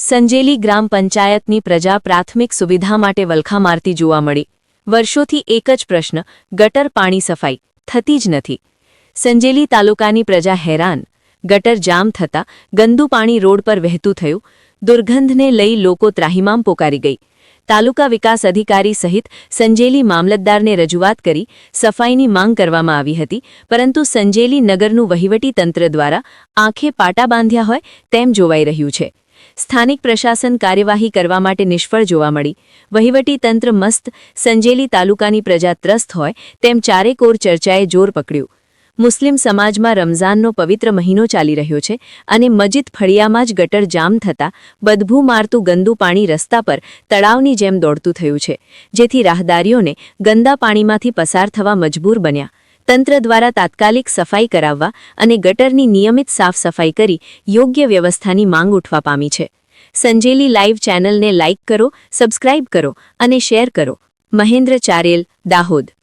સંજેલી ગ્રામ પંચાયતની પ્રજા પ્રાથમિક સુવિધા માટે વલખા મારતી જોવા મળી। વર્ષોથી એક જ પ્રશ્ન, ગટર પાણી સફાઈ થતી જ નથી। સંજેલી તાલુકાની પ્રજા હેરાન। ગટર જામ થતાં ગંદુ પાણી રોડ પર વહેતું થયું। દુર્ગંધને લઈ લોકો ત્રાહિમામ પોકારી ગઈ। તાલુકા વિકાસ અધિકારી સહિત સંજેલી મામલતદારને રજૂઆત કરી સફાઈની માંગ કરવામાં આવી હતી, પરંતુ સંજેલી નગરનું વહીવટી તંત્ર દ્વારા આંખે પાટા બાંધ્યા હોય તેમ જોવાઈ રહ્યું છે। સ્થાનિક પ્રશાસન કાર્યવાહી કરવા માટે નિષ્ફળ જોવા મળી। વહીવટી તંત્ર મસ્ત, સંજેલી તાલુકાની પ્રજા ત્રસ્ત હોય તેમ ચારેકોર ચર્ચાએ જોર પકડ્યું। મુસ્લિમ સમાજમાં રમઝાનનો પવિત્ર મહિનો ચાલી રહ્યો છે અને મસ્જિદ ફળિયામાં જ ગટર જામ થતાં બદબૂ મારતું ગંદુ પાણી રસ્તા પર તળાવની જેમ દોડતું થયું છે, જેથી રાહદારીઓને ગંદા પાણીમાંથી પસાર થવા મજબૂર બન્યા। તંત્ર દ્વારા તાત્કાલિક સફાઈ કરાવવા અને ગટરની નિયમિત સાફ સફાઈ કરી યોગ્ય વ્યવસ્થાની માંગ ઉઠવા પામી છે। સંજેલી લાઈવ ચેનલને લાઇક કરો, સબસ્ક્રાઇબ કરો અને શેર કરો। મહેન્દ્ર ચારેલ, દાહોદ।